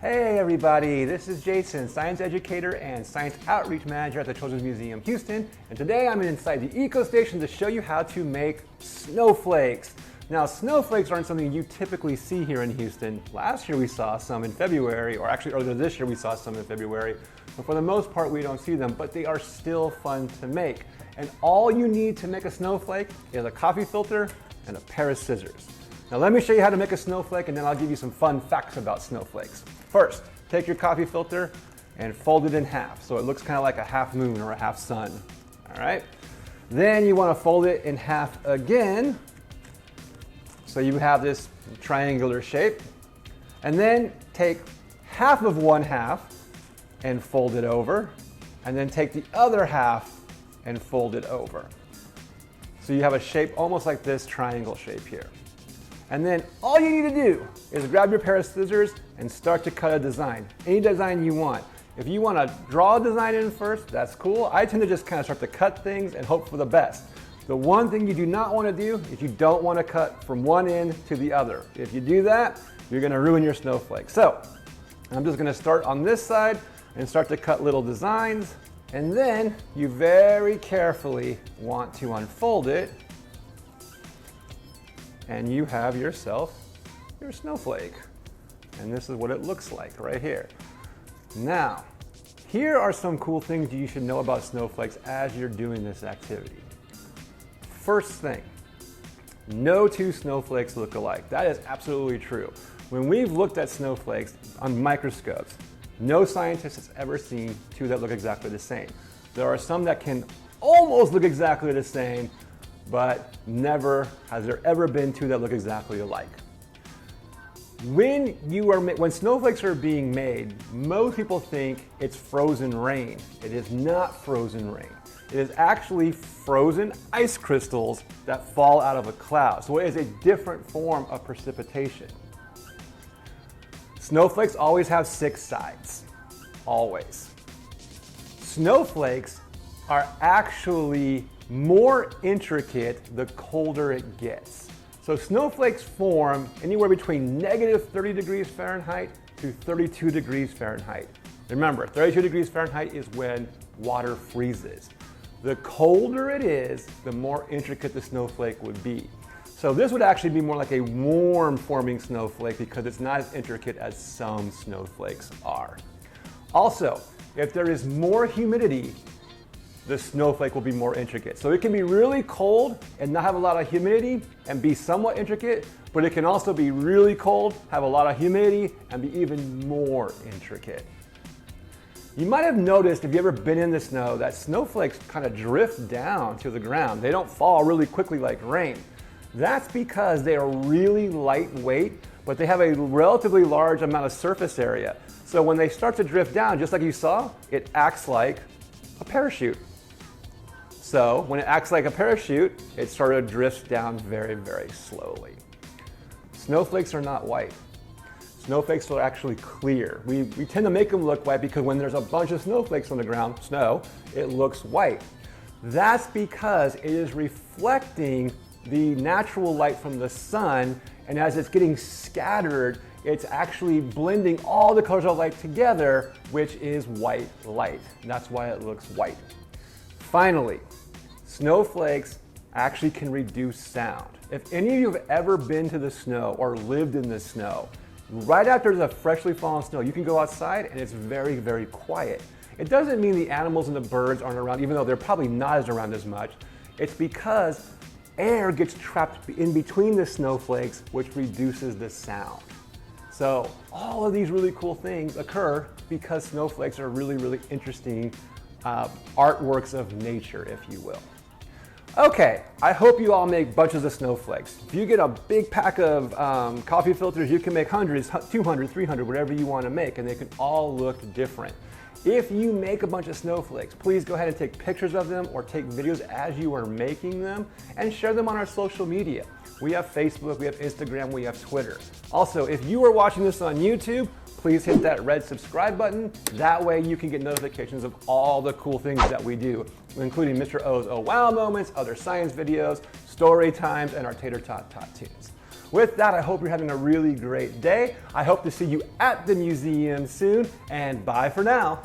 Hey everybody, this is Jason, Science Educator and Science Outreach Manager at the Children's Museum Houston, and today I'm inside the EcoStation to show you how to make snowflakes. Now, snowflakes aren't something you typically see here in Houston. Last year we saw some in February, or actually earlier this year we saw some in February, but for the most part we don't see them, but they are still fun to make. And all you need to make a snowflake is a coffee filter and a pair of scissors. Now let me show you how to make a snowflake, and then I'll give you some fun facts about snowflakes. First, take your coffee filter and fold it in half so it looks kind of like a half moon or a half sun. All right? Then you want to fold it in half again so you have this triangular shape. And then take half of one half and fold it over, and then take the other half and fold it over. So you have a shape almost like this triangle shape here. And then all you need to do is grab your pair of scissors and start to cut a design. Any design you want. If you want to draw a design in first, that's cool. I tend to just kind of start to cut things and hope for the best. The one thing you do not want to do is you don't want to cut from one end to the other. If you do that, you're going to ruin your snowflake. So I'm just going to start on this side and start to cut little designs. And then you very carefully want to unfold it, and you have yourself your snowflake. And this is what it looks like right here. Now, here are some cool things you should know about snowflakes as you're doing this activity. First thing, no two snowflakes look alike. That is absolutely true. When we've looked at snowflakes on microscopes, no scientist has ever seen two that look exactly the same. There are some that can almost look exactly the same, but never has there ever been two that look exactly alike. When snowflakes are being made, most people think it's frozen rain. It is not frozen rain. It is actually frozen ice crystals that fall out of a cloud. So it is a different form of precipitation. Snowflakes always have 6 sides, always. Snowflakes are actually more intricate the colder it gets. So snowflakes form anywhere between negative 30 degrees Fahrenheit to 32 degrees Fahrenheit. Remember, 32 degrees Fahrenheit is when water freezes. The colder it is, the more intricate the snowflake would be. So this would actually be more like a warm forming snowflake because it's not as intricate as some snowflakes are. Also, if there is more humidity, the snowflake will be more intricate. So it can be really cold and not have a lot of humidity and be somewhat intricate, but it can also be really cold, have a lot of humidity, and be even more intricate. You might have noticed, if you've ever been in the snow, that snowflakes kind of drift down to the ground. They don't fall really quickly like rain. That's because they are really lightweight, but they have a relatively large amount of surface area. So when they start to drift down, just like you saw, it acts like a parachute. So when it acts like a parachute, it sort of drifts down very, very slowly. Snowflakes are not white. Snowflakes are actually clear. We tend to make them look white because when there's a bunch of snowflakes on the ground, snow, it looks white. That's because it is reflecting the natural light from the sun, and as it's getting scattered, it's actually blending all the colors of light together, which is white light. And that's why it looks white. Finally, snowflakes actually can reduce sound. If any of you have ever been to the snow or lived in the snow, right after there's a freshly fallen snow, you can go outside and it's very, very quiet. It doesn't mean the animals and the birds aren't around, even though they're probably not as around as much. It's because air gets trapped in between the snowflakes, which reduces the sound. So all of these really cool things occur because snowflakes are really, really interesting artworks of nature, if you will. Okay, I hope you all make bunches of snowflakes. If you get a big pack of coffee filters, you can make hundreds, 200, 300, whatever you want to make, and they can all look different. If you make a bunch of snowflakes, please go ahead and take pictures of them or take videos as you are making them and share them on our social media. We have Facebook, we have Instagram, we have Twitter. Also, if you are watching this on YouTube, please hit that red subscribe button. That way you can get notifications of all the cool things that we do, including Mr. O's Oh Wow moments, other science videos, story times, and our Tater Tot tunes. With that, I hope you're having a really great day. I hope to see you at the museum soon, and bye for now.